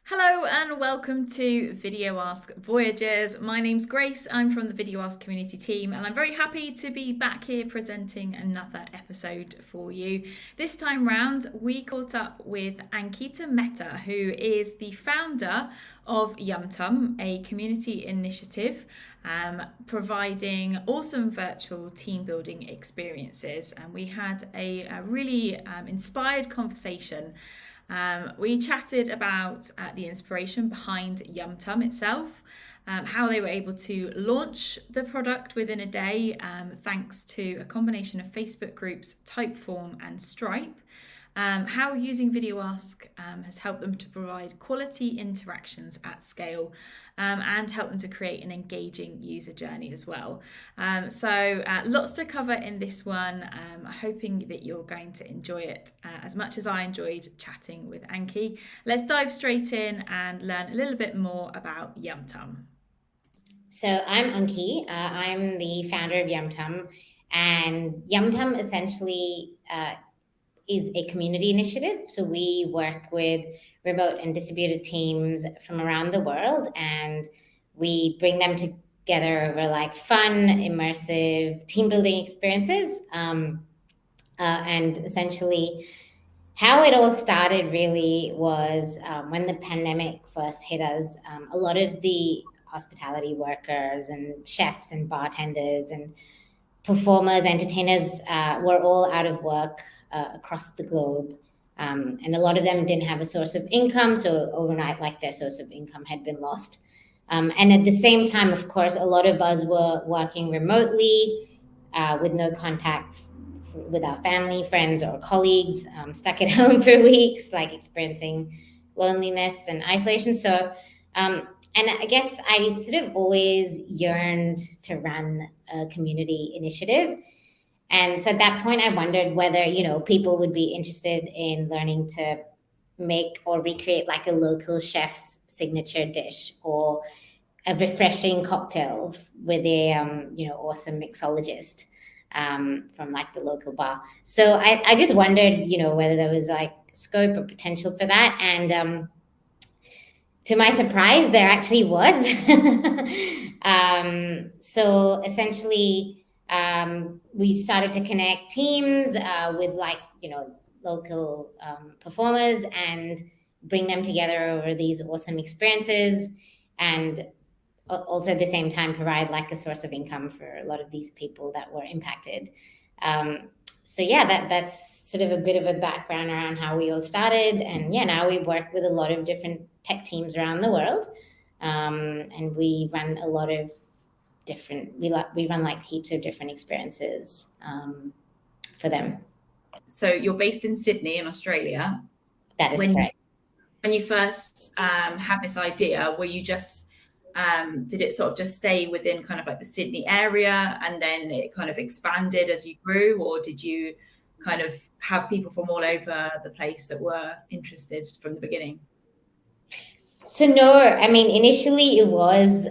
Hello and welcome to VideoAsk Voyagers. My name's Grace, I'm from the VideoAsk community team and I'm very happy to be back here presenting another episode for you. This time round we caught up with Ankita Mehta, who is the founder of Yum Tum, a community initiative providing awesome virtual team building experiences. And we had a really inspired conversation. We chatted about the inspiration behind Yum Tum itself, how they were able to launch the product within a day thanks to a combination of Facebook groups, Typeform and Stripe, how using VideoAsk has helped them to provide quality interactions at scale and help them to create an engaging user journey as well. So lots to cover in this one. Hoping that you're going to enjoy it as much as I enjoyed chatting with Anki. Let's dive straight in and learn a little bit more about Yum Tum. So I'm Anki. I'm the founder of Yum Tum, and Yum Tum essentially is a community initiative. So we work with remote and distributed teams from around the world, and we bring them together over like fun, immersive team building experiences. And essentially, how it all started really was when the pandemic first hit us. A lot of the hospitality workers and chefs and bartenders and performers, entertainers were all out of work across the globe. And a lot of them didn't have a source of income. So overnight, like their source of income had been lost. And at the same time, of course, a lot of us were working remotely with no contact with our family, friends, or colleagues, stuck at home for weeks, like experiencing loneliness and isolation. So, and I guess I sort of always yearned to run a community initiative. And so at that point, I wondered whether, people would be interested in learning to make or recreate like a local chef's signature dish or a refreshing cocktail with a, awesome mixologist from like the local bar. So I just wondered, whether there was like scope or potential for that. And to my surprise, there actually was. So essentially, we started to connect teams with like, local performers and bring them together over these awesome experiences, and also at the same time provide like a source of income for a lot of these people that were impacted. So yeah, that's sort of a bit of a background around how we all started. And yeah, now we work with a lot of different tech teams around the world, and we run a lot of we run like heaps of different experiences for them. So you're based in Sydney in Australia. That is correct. When you first had this idea, were you just did it sort of just stay within kind of like the Sydney area and then it kind of expanded as you grew, or did you kind of have people from all over the place that were interested from the beginning? So no, I mean, initially it was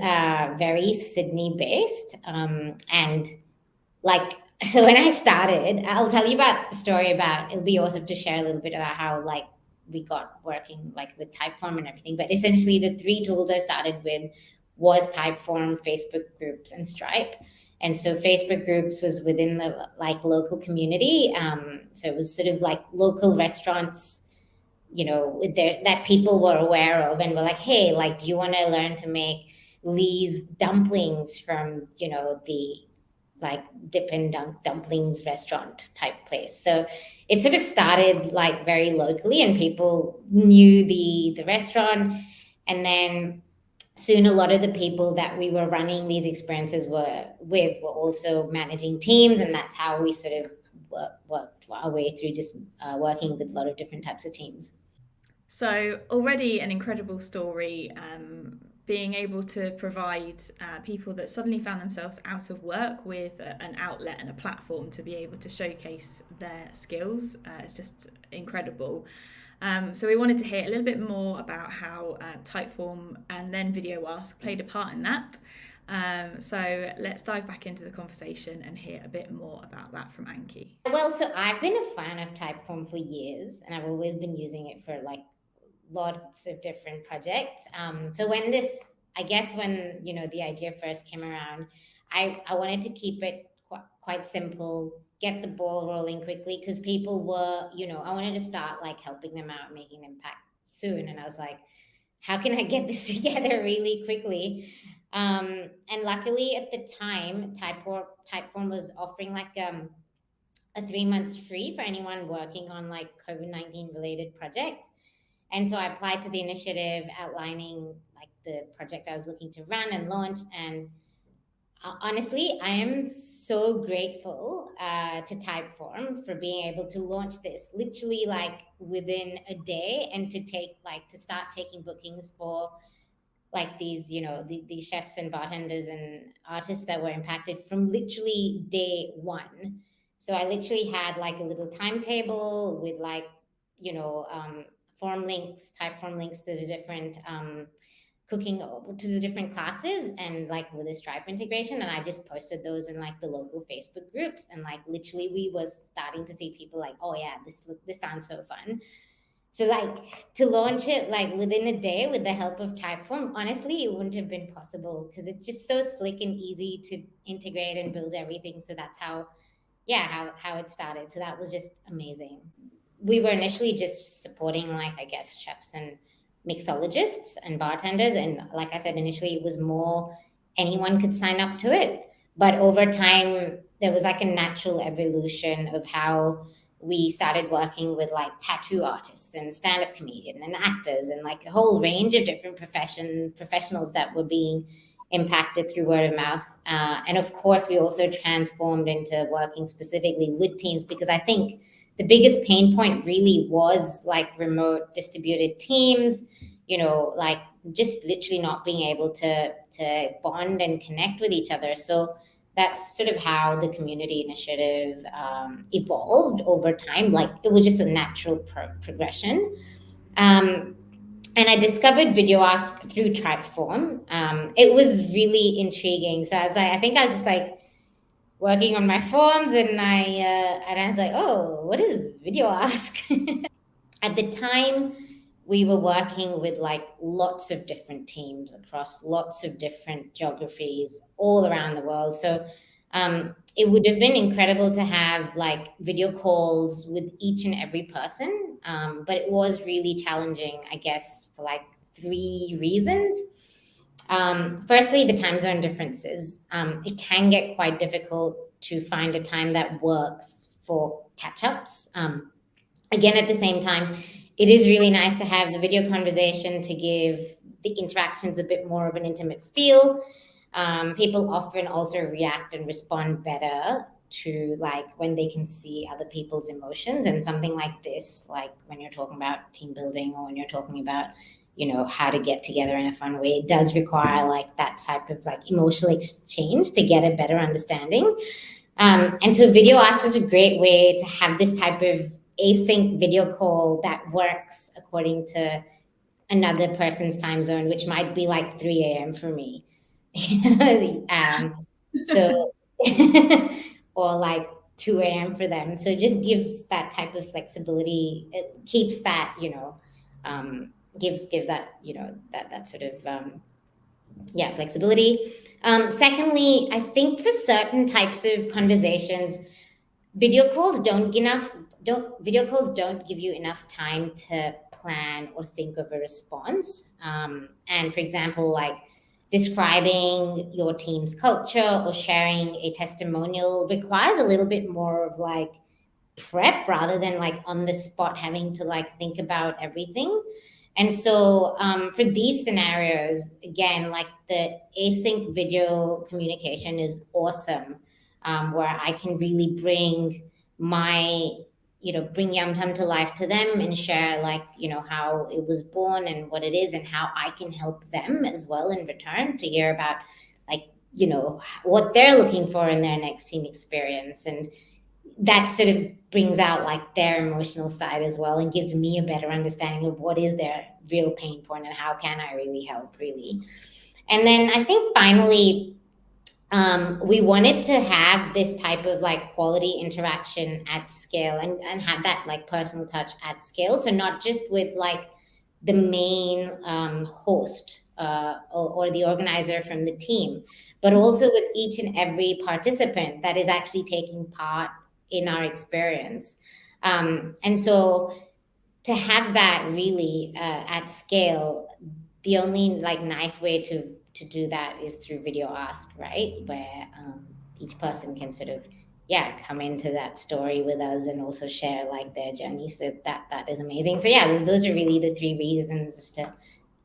very Sydney based. And like, so when I started, I'll tell you about the story about, it'll be awesome to share a little bit about how like we got working like with Typeform and everything. But essentially the three tools I started with was Typeform, Facebook groups, and Stripe. And so Facebook groups was within the like local community. So it was sort of like local restaurants, that people were aware of and were like, hey, like, do you want to learn to make Lee's dumplings from, the like Dippin' Dumplings restaurant type place. So it sort of started like very locally and people knew the restaurant. And then soon a lot of the people that we were running these experiences were also managing teams. And that's how we sort of worked our way through just working with a lot of different types of teams. So already an incredible story, being able to provide people that suddenly found themselves out of work with an outlet and a platform to be able to showcase their skills. It's just incredible. So we wanted to hear a little bit more about how Typeform and then VideoAsk played a part in that. So let's dive back into the conversation and hear a bit more about that from Anki. Well, so I've been a fan of Typeform for years, and I've always been using it for like lots of different projects. So when this, I guess when, the idea first came around, I wanted to keep it quite simple, get the ball rolling quickly, because people were, I wanted to start like helping them out, making an impact soon. And I was like, how can I get this together really quickly? And luckily at the time, Typeform was offering like a 3 months free for anyone working on like COVID-19 related projects. And so I applied to the initiative outlining like the project I was looking to run and launch. And honestly, I am so grateful to Typeform for being able to launch this literally like within a day, and to start taking bookings for like these, these chefs and bartenders and artists that were impacted from literally day one. So I literally had like a little timetable with like, form links, Typeform links to the different cooking, to the different classes, and like with a Stripe integration. And I just posted those in like the local Facebook groups, and like literally we was starting to see people like, oh yeah, this sounds so fun. So like to launch it like within a day with the help of Typeform, honestly, it wouldn't have been possible because it's just so slick and easy to integrate and build everything. So that's how, yeah, how it started. So that was just amazing. We were initially just supporting like, I guess, chefs and mixologists and bartenders. And like I said, initially it was more anyone could sign up to it. But over time, there was like a natural evolution of how we started working with like tattoo artists and stand-up comedian and actors and like a whole range of different professionals that were being impacted through word of mouth. And of course, we also transformed into working specifically with teams, because I think the biggest pain point really was like remote distributed teams, like just literally not being able to bond and connect with each other. So that's sort of how the community initiative evolved over time. Like it was just a natural progression. And I discovered VideoAsk through Typeform. It was really intriguing. So I think I was just like working on my phones, and I was like, oh, what is VideoAsk? At the time, we were working with like lots of different teams across lots of different geographies all around the world. So it would have been incredible to have like video calls with each and every person. But it was really challenging, I guess, for like 3 reasons. Firstly, the time zone differences. It can get quite difficult to find a time that works for catch-ups. Again, at the same time, it is really nice to have the video conversation to give the interactions a bit more of an intimate feel. People often also react and respond better to like when they can see other people's emotions. And something like this, like when you're talking about team building or when you're talking about, how to get together in a fun way, it does require like that type of like emotional exchange to get a better understanding. And so VideoAsk was a great way to have this type of async video call that works according to another person's time zone, which might be like 3 a.m. for me. So, or like 2 a.m. for them. So it just gives that type of flexibility. It keeps that, gives that, that sort of, flexibility. Secondly, I think for certain types of conversations, video calls don't give you enough time to plan or think of a response. And for example, like describing your team's culture or sharing a testimonial requires a little bit more of like prep rather than like on the spot having to like think about everything. And so for these scenarios, again, like the async video communication is awesome, where I can really bring bring Yum Tum to life to them and share like, how it was born and what it is and how I can help them as well in return to hear about like, what they're looking for in their next team experience. And that sort of brings out like their emotional side as well and gives me a better understanding of what is their real pain point and how can I really help really. And then I think finally, we wanted to have this type of like quality interaction at scale and have that like personal touch at scale. So not just with like the main host or the organizer from the team, but also with each and every participant that is actually taking part in our experience. And so to have that really at scale, the only like nice way to do that is through VideoAsk, right? Where each person can sort of come into that story with us and also share like their journey. So that is amazing. So those are really the three reasons as to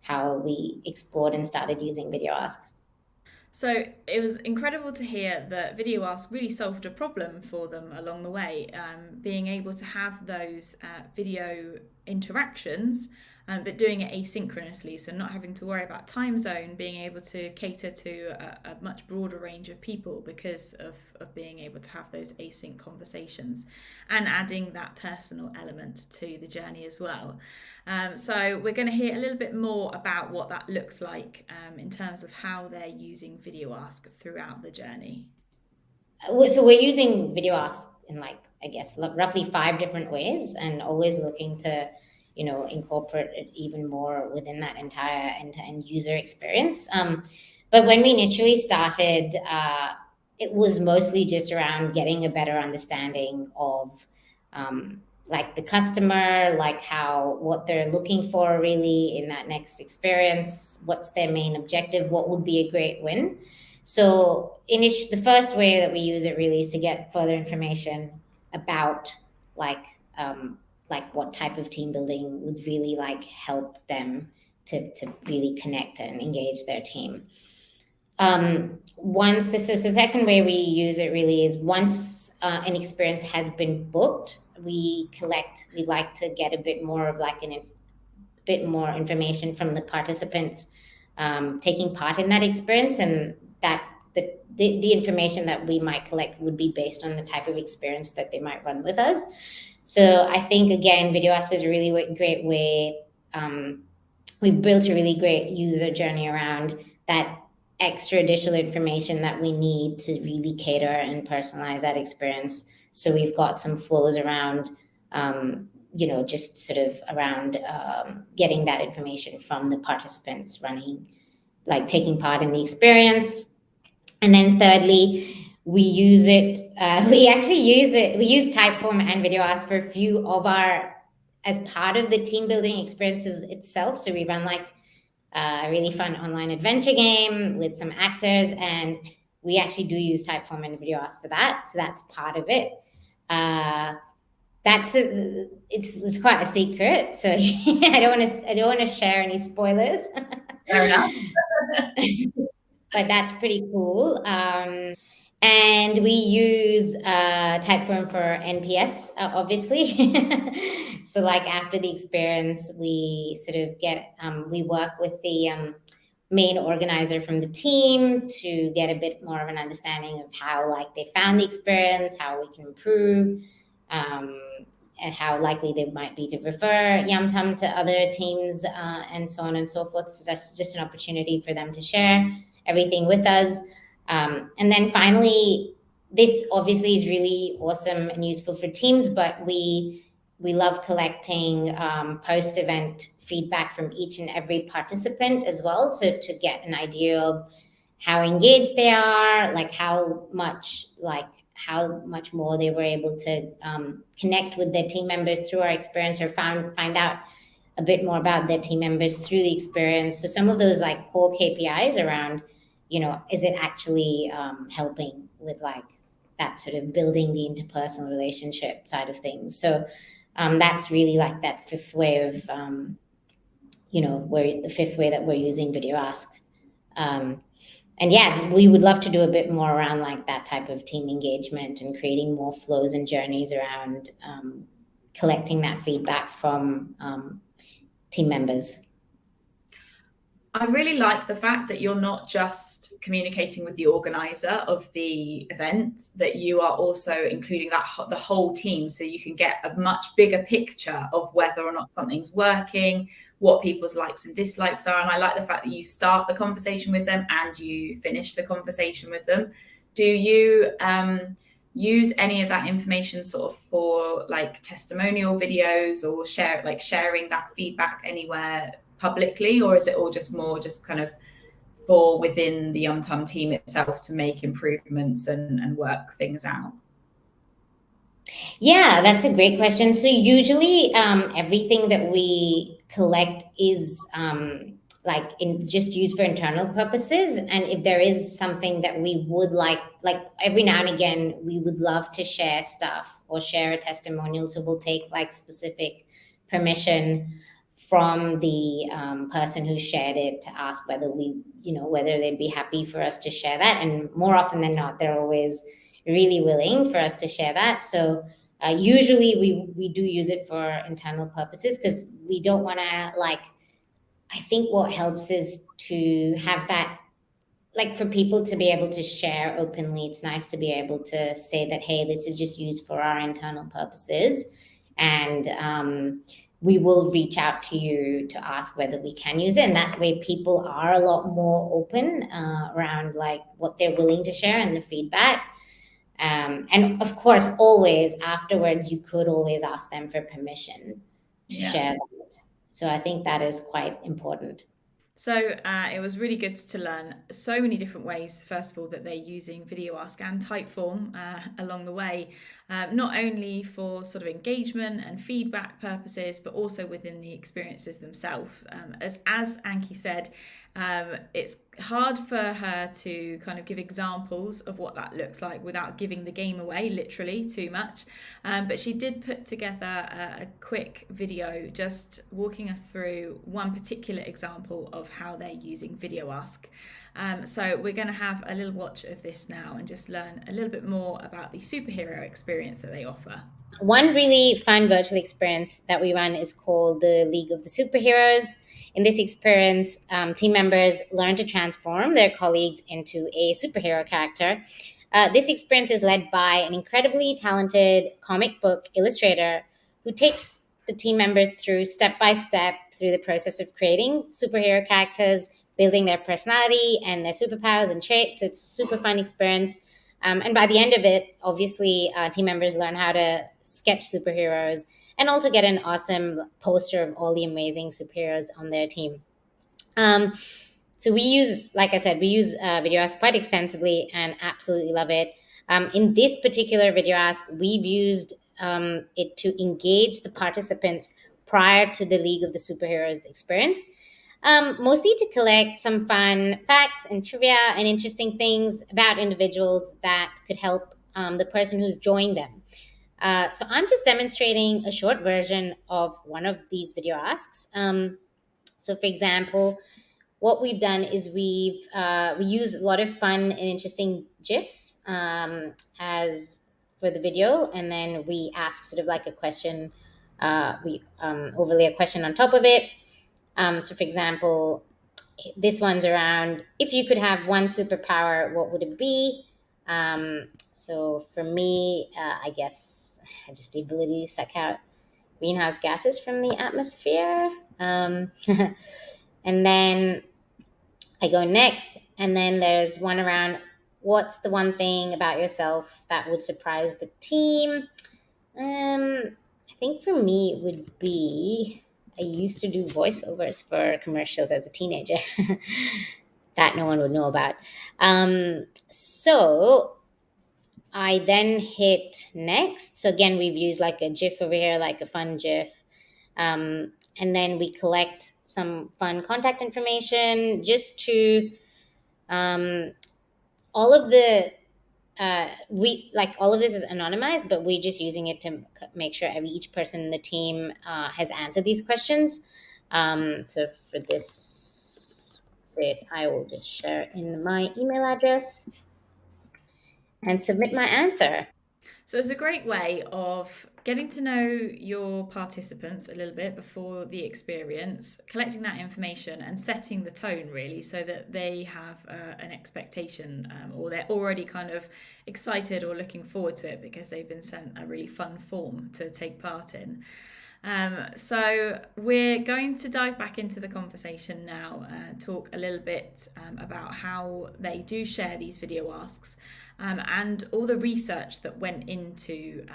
how we explored and started using VideoAsk. So it was incredible to hear that VideoAsk really solved a problem for them along the way, being able to have those video interactions, but doing it asynchronously, so not having to worry about time zone, being able to cater to a much broader range of people because of being able to have those async conversations, and adding that personal element to the journey as well. So we're going to hear a little bit more about what that looks like in terms of how they're using VideoAsk throughout the journey. So we're using VideoAsk in roughly 5 different ways, and always looking to incorporate it even more within that entire end-to-end user experience. But when we initially started, it was mostly just around getting a better understanding of the customer, what they're looking for really in that next experience, what's their main objective, what would be a great win. So the first way that we use it really is to get further information about what type of team building would really help them to really connect and engage their team. The second way we use it really is once an experience has been booked, we like to get a bit more of bit more information from the participants taking part in that experience, and that the information that we might collect would be based on the type of experience that they might run with us. So I think, again, VideoAsk is a really great way. We've built a really great user journey around that extra additional information that we need to really cater and personalize that experience. So we've got some flows around, just sort of around getting that information from the participants taking part in the experience. And then thirdly, we use Typeform and VideoAsk for a few of as part of the team building experiences itself. So we run a really fun online adventure game with some actors, and we actually do use Typeform and VideoAsk for that. So that's part of it. It's quite a secret, so I don't want to share any spoilers. Fair enough. But that's pretty cool. And we use Typeform for NPS, obviously. So after the experience, we sort of we work with the main organizer from the team to get a bit more of an understanding of how they found the experience, how we can improve, and how likely they might be to refer Yum Tum to other teams, and so on and so forth. So that's just an opportunity for them to share everything with us. And then finally, this obviously is really awesome and useful for teams, but we love collecting post-event feedback from each and every participant as well. So to get an idea of how engaged they are, how much more they were able to connect with their team members through our experience, or find out a bit more about their team members through the experience. So some of those core KPIs around, is it actually helping with that sort of building the interpersonal relationship side of things. So that's really that fifth way of, the fifth way that we're using VideoAsk. And we would love to do a bit more around that type of team engagement and creating more flows and journeys around collecting that feedback from team members. I really like the fact that you're not just communicating with the organizer of the event, that you are also including the whole team, so you can get a much bigger picture of whether or not something's working, what people's likes and dislikes are. And I like the fact that you start the conversation with them and you finish the conversation with them. Do you use any of that information sort of for like testimonial videos or sharing that feedback anywhere publicly, or is it all just more just kind of for within the Yum Tum team itself to make improvements and work things out? Yeah, that's a great question. So usually, everything that we collect is like in just used for internal purposes. And if there is something that we would like every now and again, we would love to share stuff or share a testimonial. So we'll take like specific permission from the person who shared it to ask whether whether they'd be happy for us to share that. And more often than not, they're always really willing for us to share that. So usually we do use it for internal purposes because we don't want to I think what helps is to have that, like, for people to be able to share openly. It's nice to be able to say that, hey, this is just used for our internal purposes, and we will reach out to you to ask whether we can use it. And that way people are a lot more open around like what they're willing to share and the feedback. And of course, always afterwards, you could always ask them for permission to share that. So I think that is quite important. So it was really good to learn so many different ways, first of all, that they're using VideoAsk and Typeform along the way, not only for sort of engagement and feedback purposes, but also within the experiences themselves. As Anki said, it's hard for her to kind of give examples of what that looks like without giving the game away literally too much. But she did put together a quick video just walking us through one particular example of how they're using VideoAsk. So we're going to have a little watch of this now and just learn a little bit more about the superhero experience that they offer. One really fun virtual experience that we run is called the League of the Superheroes. In this experience, team members learn to transform their colleagues into a superhero character. This experience is led by an incredibly talented comic book illustrator who takes the team members through step by step through the process of creating superhero characters, building their personality and their superpowers and traits. It's a super fun experience. And by the end of it, obviously, team members learn how to sketch superheroes and also get an awesome poster of all the amazing superheroes on their team. So we use, like I said, VideoAsk quite extensively and absolutely love it. In this particular VideoAsk, we've used it to engage the participants prior to the League of the Superheroes experience. Mostly to collect some fun facts and trivia and interesting things about individuals that could help the person who's joined them. So I'm just demonstrating a short version of one of these video asks. So for example, what we've done is we use a lot of fun and interesting GIFs as for the video, and then we ask sort of like a question. We overlay a question on top of it. So for example, this one's around, if you could have one superpower, what would it be? So for me, I guess just the ability to suck out greenhouse gases from the atmosphere. And then I go next, and then there's one around, what's the one thing about yourself that would surprise the team? I think for me it would be, I used to do voiceovers for commercials as a teenager that no one would know about. So I then hit next. So again, we've used like a GIF over here, like a fun GIF. And then we collect some fun contact information just to all of the all of this is anonymized, but we're just using it to make sure each person in the team has answered these questions. So for this bit, I will just share in my email address and submit my answer. So it's a great way of getting to know your participants a little bit before the experience, collecting that information and setting the tone really so that they have an expectation or they're already kind of excited or looking forward to it because they've been sent a really fun form to take part in. So we're going to dive back into the conversation now, talk a little bit about how they do share these video asks and all the research that went into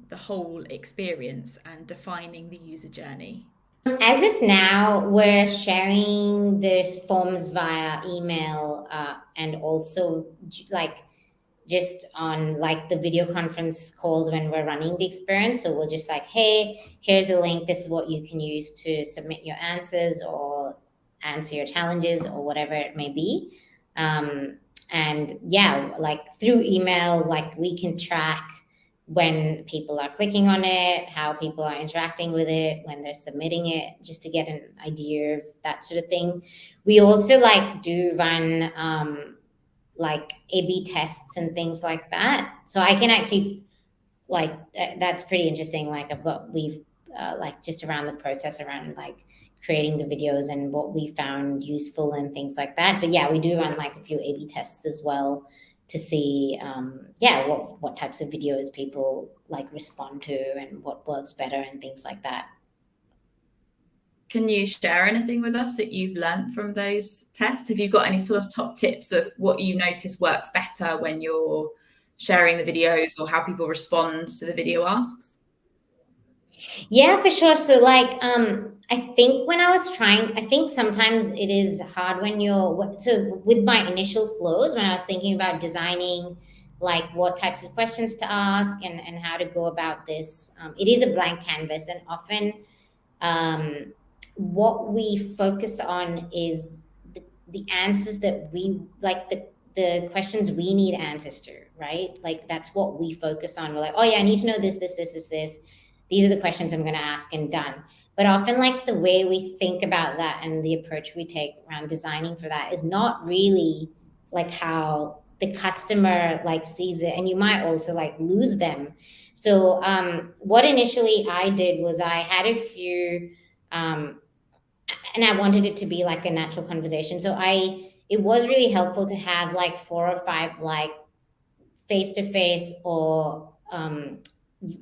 the whole experience and defining the user journey. As of now, we're sharing the forms via email and also like just on like the video conference calls when we're running the experience. So we'll just like, hey, here's a link. This is what you can use to submit your answers or answer your challenges or whatever it may be. And yeah, like through email, like we can track when people are clicking on it, how people are interacting with it, when they're submitting it, just to get an idea of that sort of thing. We also like do run like A/B tests and things like that. So I can actually like that's pretty interesting. Like we've like just around the process around like creating the videos and what we found useful and things like that. But yeah, we do run like a few A/B tests as well to see what types of videos people like respond to and what works better and things like that. Can you share anything with us that you've learned from those tests? Have you got any sort of top tips of what you notice works better when you're sharing the videos or how people respond to the video asks? Yeah, for sure. So like I think when I was trying, I think sometimes it is hard when so with my initial flows, when I was thinking about designing like what types of questions to ask and how to go about this, it is a blank canvas. And often what we focus on is the answers that we like, the questions we need answers to, right? Like that's what we focus on. We're like, oh yeah, I need to know this. These are the questions I'm going to ask and done. But often like the way we think about that and the approach we take around designing for that is not really like how the customer like sees it. And you might also like lose them. So what initially I did was I had a few, and I wanted it to be like a natural conversation. So it was really helpful to have like 4 or 5 like face-to-face or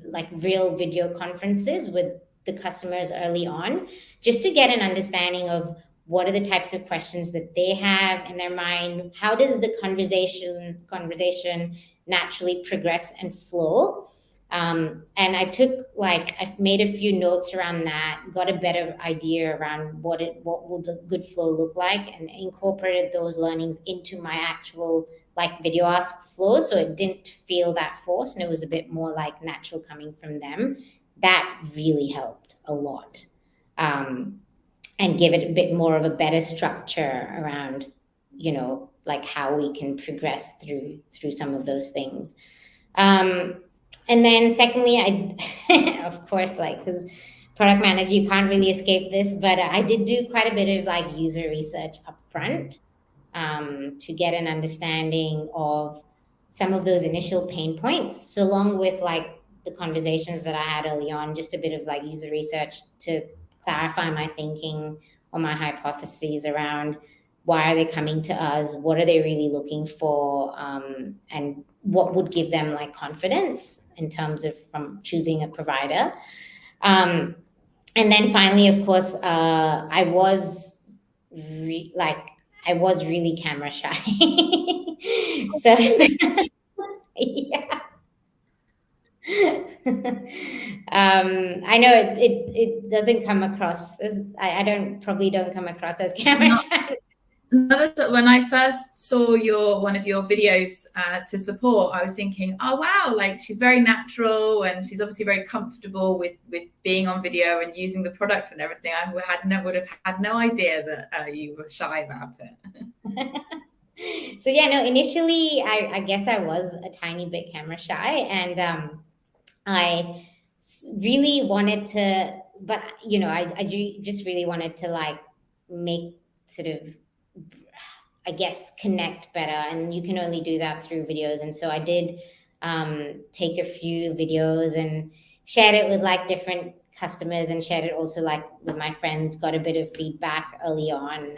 like real video conferences with the customers early on, just to get an understanding of what are the types of questions that they have in their mind. How does the conversation naturally progress and flow? And I've made a few notes around that, got a better idea around what would a good flow look like, and incorporated those learnings into my actual like video ask flow. So it didn't feel that forced and it was a bit more like natural coming from them. That really helped a lot. And give it a bit more of a better structure around, like how we can progress through some of those things. And then secondly, I, of course, like, because product manager, you can't really escape this, but I did do quite a bit of like user research upfront to get an understanding of some of those initial pain points. So along with like the conversations that I had early on, just a bit of like user research to clarify my thinking or my hypotheses around why are they coming to us? What are they really looking for? And what would give them like confidence in terms of from choosing a provider. And then finally, of course, I was really camera shy. So yeah. I know it doesn't come across as I probably don't come across as camera shy. When I first saw one of your videos to support, I was thinking, oh wow, like she's very natural and she's obviously very comfortable with being on video and using the product and everything. I would have had no idea that you were shy about it. So yeah, no, initially I guess I was a tiny bit camera shy, and I really wanted to, but I just really wanted to like make sort of, I guess, connect better, and you can only do that through videos. And so I did take a few videos and shared it with like different customers and shared it also like with my friends, got a bit of feedback early on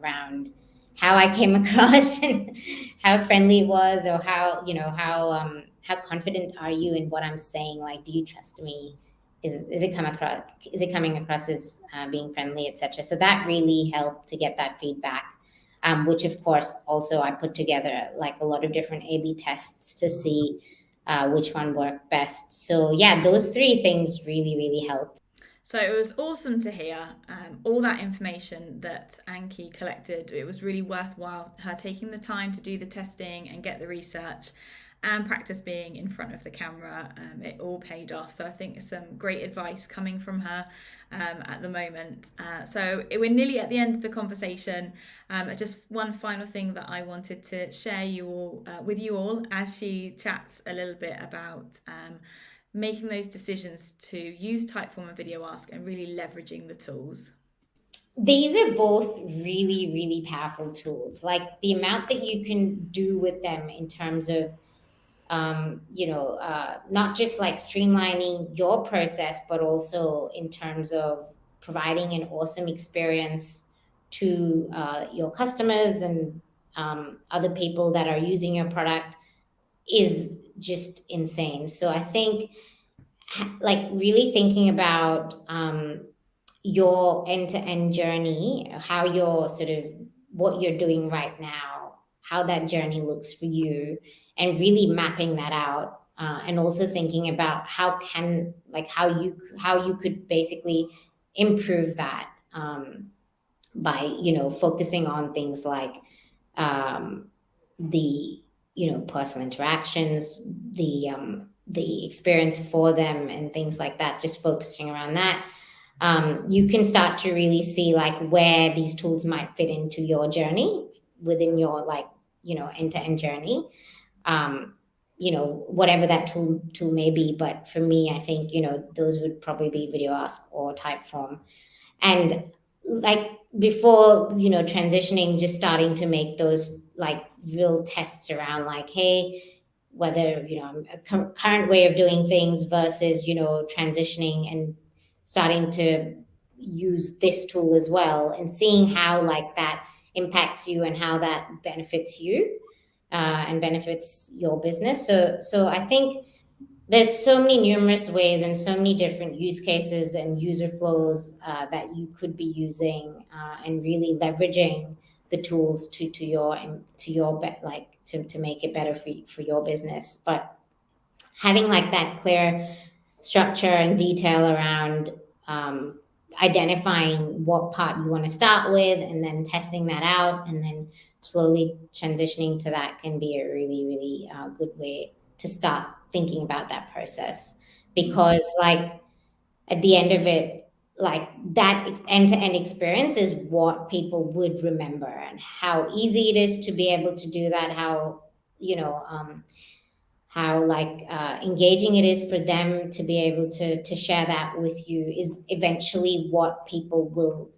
around how I came across and how friendly it was, or how confident are you in what I'm saying? Like, do you trust me? is it coming across as being friendly, etc. So that really helped to get that feedback, which of course also I put together like a lot of different A/B tests to see which one worked best. So yeah, those three things really helped. So it was awesome to hear all that information that Anki collected. It was really worthwhile, her taking the time to do the testing and get the research and practice being in front of the camera. It all paid off. So I think it's some great advice coming from her at the moment. So we're nearly at the end of the conversation. Just one final thing that I wanted to share with you all as she chats a little bit about making those decisions to use Typeform and VideoAsk and really leveraging the tools. These are both really powerful tools. Like the amount that you can do with them in terms of not just like streamlining your process, but also in terms of providing an awesome experience to your customers and other people that are using your product is just insane. So I think like really thinking about your end-to-end journey, how you're sort of what you're doing right now, how that journey looks for you, and really mapping that out, and also thinking about how you could basically improve that by focusing on things like the personal interactions, the experience for them, and things like that. Just focusing around that. You can start to really see like where these tools might fit into your journey within your end-to-end journey, whatever that tool may be. But for me, I think those would probably be VideoAsk or Typeform. And like before transitioning, just starting to make those like real tests around like, hey, whether a current way of doing things versus transitioning and starting to use this tool as well, and seeing how like that impacts you and how that benefits you and benefits your business. So I think there's so many numerous ways and so many different use cases and user flows that you could be using and really leveraging the tools to make it better for your business. But having like that clear structure and detail around identifying what part you want to start with and then testing that out and then slowly transitioning to that can be a really good way to start thinking about that process. Because like at the end of it, like that end-to-end experience is what people would remember, and how easy it is to be able to do that, how engaging it is for them to be able to share that with you is eventually what people will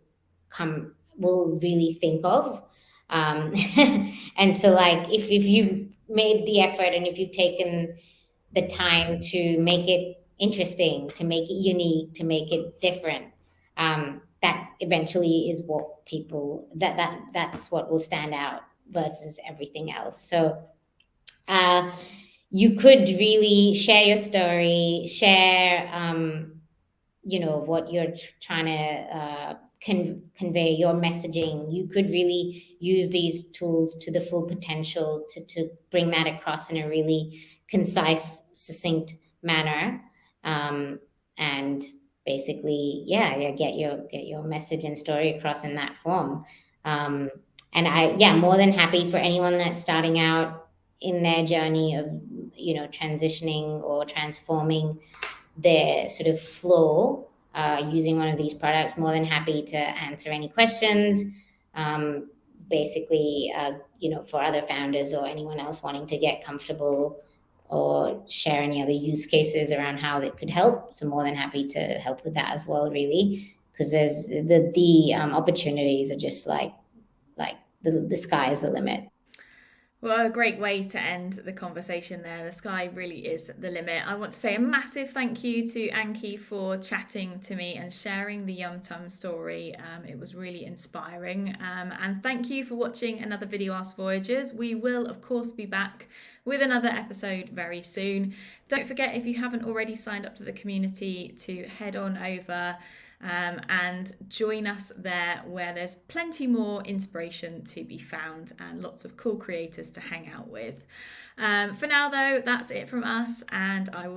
really think of. And so like if you've made the effort and if you've taken the time to make it interesting, to make it unique, to make it different, that eventually is what people that's what will stand out versus everything else. So you could really share your story, share what you're trying to convey, your messaging. You could really use these tools to the full potential to bring that across in a really concise, succinct manner, and basically get your message and story across in that form. And I'm more than happy for anyone that's starting out in their journey of transitioning or transforming their sort of flow using one of these products. More than happy to answer any questions, basically for other founders or anyone else wanting to get comfortable or share any other use cases around how it could help. So more than happy to help with that as well, really, because there's the opportunities are just like the sky is the limit. Well, a great way to end the conversation there. The sky really is the limit. I want to say a massive thank you to Anki for chatting to me and sharing the Yum Tum story. It was really inspiring. And thank you for watching another VideoAsk Voyagers. We will, of course, be back with another episode very soon. Don't forget, if you haven't already signed up to the community, to head on over and join us there, where there's plenty more inspiration to be found and lots of cool creators to hang out with. For now though, that's it from us, and I will